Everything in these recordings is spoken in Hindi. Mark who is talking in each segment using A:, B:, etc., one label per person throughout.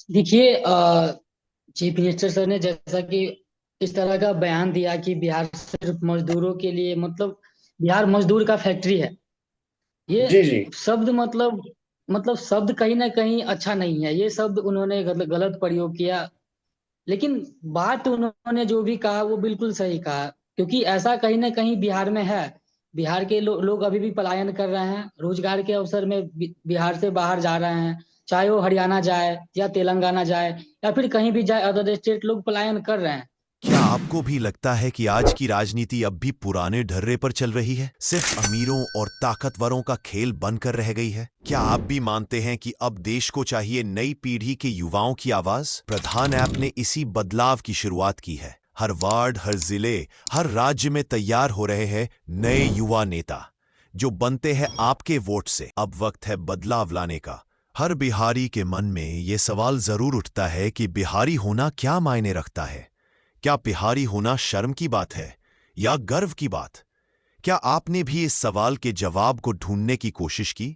A: देखिए चीफ मिनिस्टर सर ने जैसा कि इस तरह का बयान दिया कि बिहार सिर्फ मजदूरों के लिए मतलब बिहार मजदूर का फैक्ट्री है। ये
B: जी जी।
A: शब्द मतलब शब्द कहीं ना कहीं अच्छा नहीं है। ये शब्द उन्होंने गलत प्रयोग किया। लेकिन बात उन्होंने जो भी कहा वो बिल्कुल सही कहा, क्योंकि ऐसा कहीं ना कहीं बिहार में है। बिहार के लोग अभी भी पलायन कर रहे हैं रोजगार के अवसर में, बिहार से बाहर जा रहे हैं। चाहे वो हरियाणा जाए या तेलंगाना जाए या फिर कहीं भी जाए, अदर स्टेट लोग पलायन कर रहे हैं।
C: क्या आपको भी लगता है कि आज की राजनीति अब भी पुराने ढर्रे पर चल रही है, सिर्फ अमीरों और ताकतवरों का खेल बनकर रह गई है? क्या आप भी मानते हैं कि अब देश को चाहिए नई पीढ़ी के युवाओं की आवाज? प्रधान ऐप ने इसी बदलाव की शुरुआत की है। हर वार्ड, हर जिले, हर राज्य में तैयार हो रहे हैं नए युवा नेता, जो बनते हैं आपके वोट से। अब वक्त है बदलाव लाने का। हर बिहारी के मन में ये सवाल जरूर उठता है कि बिहारी होना क्या मायने रखता है। क्या बिहारी होना शर्म की बात है या गर्व की बात? क्या आपने भी इस सवाल के जवाब को ढूंढने की कोशिश की?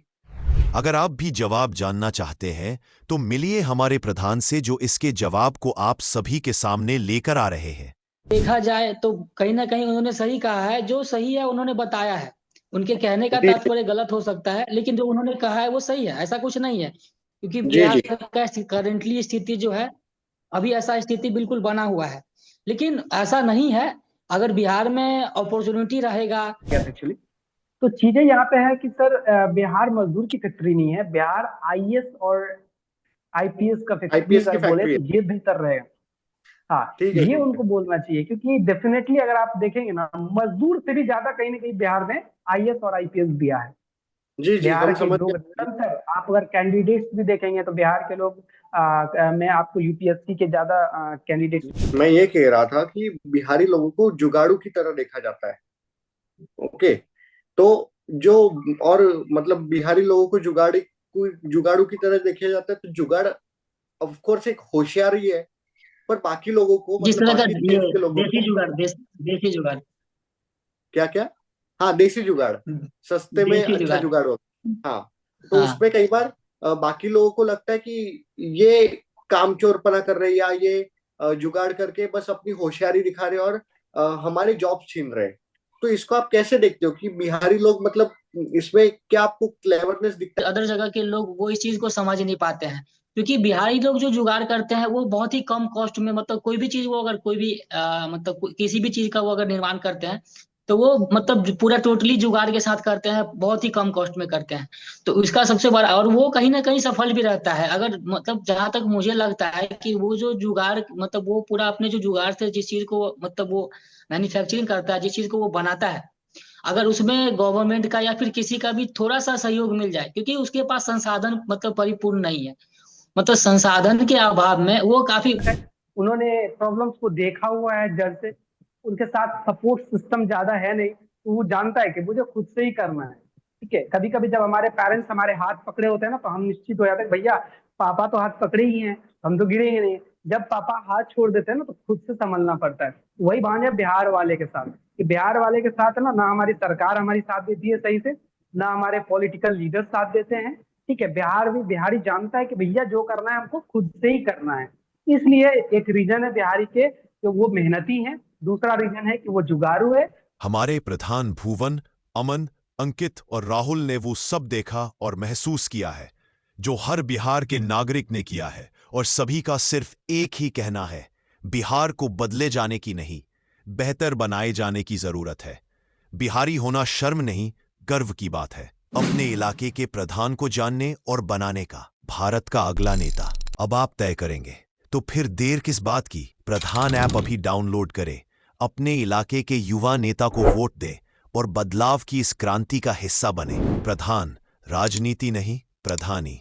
C: अगर आप भी जवाब जानना चाहते हैं तो मिलिए हमारे प्रधान से, जो इसके जवाब को आप सभी के सामने लेकर आ रहे हैं।
A: देखा जाए तो कहीं ना कहीं उन्होंने सही कहा है, जो सही है उन्होंने बताया है। उनके कहने का
B: जी
A: तात्पर्य गलत हो सकता है, लेकिन जो उन्होंने कहा है वो सही है, ऐसा कुछ नहीं है। क्योंकि
B: जी
A: बिहार
B: जी।
A: का करंटली स्थिति जो है, अभी ऐसा स्थिति बिल्कुल बना हुआ है। लेकिन ऐसा नहीं है। अगर बिहार में अपॉर्चुनिटी रहेगा एक्चुअली, तो चीजें यहाँ पे है कि सर बिहार मजदूर की फैक्ट्री नहीं है, बिहार आईएएस और आईपीएस का फैक्ट्री
B: आईपीएस की
A: अगर बोले
B: फैक्ट्री है।
A: तो ये बेहतर रहेगा। हाँ,
B: ठीक है
A: ये
B: ठीक है।
A: उनको बोलना चाहिए, क्योंकि डेफिनेटली अगर आप देखेंगे ना, मजदूर से भी ज्यादा कहीं ना कहीं बिहार में आईएएस और आईपीएस दिया है।
B: जी जी,
A: बिहार
B: हम
A: के
B: समझ
A: लोग
B: गए।
A: निरंतर, आप अगर कैंडिडेट्स भी देखेंगे तो बिहार के लोग में आपको यूपीएससी के ज्यादा कैंडिडेट्स।
B: मैं ये कह रहा था कि बिहारी लोगों को जुगाड़ू की तरह देखा जाता है। ओके। तो जो और मतलब बिहारी लोगों को जुगाड़ू की तरह देखा जाता है, तो जुगाड़ ऑफ कोर्स एक होशियारी है। पर बाकी लोगों को,
A: जिस
B: मतलब
A: तरह का
B: बाकी
A: ये
B: देश के लोगों
A: देसी
B: को।
A: जुगाड़, देसी जुगाड़।
B: क्या क्या? हाँ, देसी जुगाड़। सस्ते में
A: देसी
B: अच्छा
A: जुगाड़।
B: जुगाड़ होता है। हाँ। तो
A: हाँ।
B: उसमें कई बार बाकी लोगों को लगता है कि ये कामचोरपना कर रहे हैं, या ये जुगाड़ करके बस अपनी होशियारी दिखा रहे हैं और हमारे जॉब छीन रहे हैं। तो इसको आप कैसे देखते हो कि बिहारी लोग, मतलब इसमें क्या आपको क्लेवरनेस दिखता
A: अदर जगह के लोग वो इस चीज को समझ नहीं पाते हैं, क्योंकि बिहारी लोग जो जुगाड़ करते हैं वो बहुत ही कम कॉस्ट में, मतलब कोई भी चीज वो अगर कोई भी मतलब किसी भी चीज का वो अगर निर्माण करते हैं, तो वो मतलब पूरा टोटली जुगाड़ के साथ करते हैं, बहुत ही कम कॉस्ट में करते हैं। तो उसका सबसे बड़ा, और वो कहीं ना कहीं सफल भी रहता है। अगर मतलब जहां तक मुझे लगता है कि वो जो जुगाड़ मतलब वो पूरा अपने जो जुगाड़ से जिस चीज को मतलब वो मैन्युफैक्चरिंग करता है, जिस चीज को वो बनाता है, अगर उसमें गवर्नमेंट का या फिर किसी का भी थोड़ा सा सहयोग मिल जाए, क्योंकि उसके पास संसाधन मतलब परिपूर्ण नहीं है, मतलब संसाधन के अभाव में वो काफी, उन्होंने प्रॉब्लम्स को देखा हुआ है जड़ से। उनके साथ सपोर्ट सिस्टम ज्यादा है नहीं, तो वो जानता है कि मुझे खुद से ही करना है। ठीक है, कभी कभी जब हमारे पेरेंट्स हमारे हाथ पकड़े होते हैं ना, तो हम निश्चित हो जाते हैं भैया पापा तो हाथ पकड़े ही हैं, हम तो गिरे ही नहीं। जब पापा हाथ छोड़ देते हैं ना, तो खुद से संभलना पड़ता है। वही बात है बिहार वाले के साथ, कि बिहार वाले के साथ ना ना हमारी सरकार हमारी साथ देती है सही से, ना हमारे पॉलिटिकल लीडर साथ देते हैं। ठीक है, बिहारी जानता है कि भैया जो करना है हमको खुद से ही करना है। इसलिए एक रीजन है बिहारी के कि वो मेहनती हैं, दूसरा रीजन है कि वो जुगाड़ू है।
C: हमारे प्रधान भुवन, अमन, अंकित और राहुल ने वो सब देखा और महसूस किया है जो हर बिहार के नागरिक ने किया है, और सभी का सिर्फ एक ही कहना है: बिहार को बदले जाने की नहीं, बेहतर बनाए जाने की जरूरत है। बिहारी होना शर्म नहीं, गर्व की बात है। अपने इलाके के प्रधान को जानने और बनाने का भारत का अगला नेता अब आप तय करेंगे। तो फिर देर किस बात की? प्रधान ऐप अभी डाउनलोड करें, अपने इलाके के युवा नेता को वोट दें और बदलाव की इस क्रांति का हिस्सा बने। प्रधान, राजनीति नहीं, प्रधानी।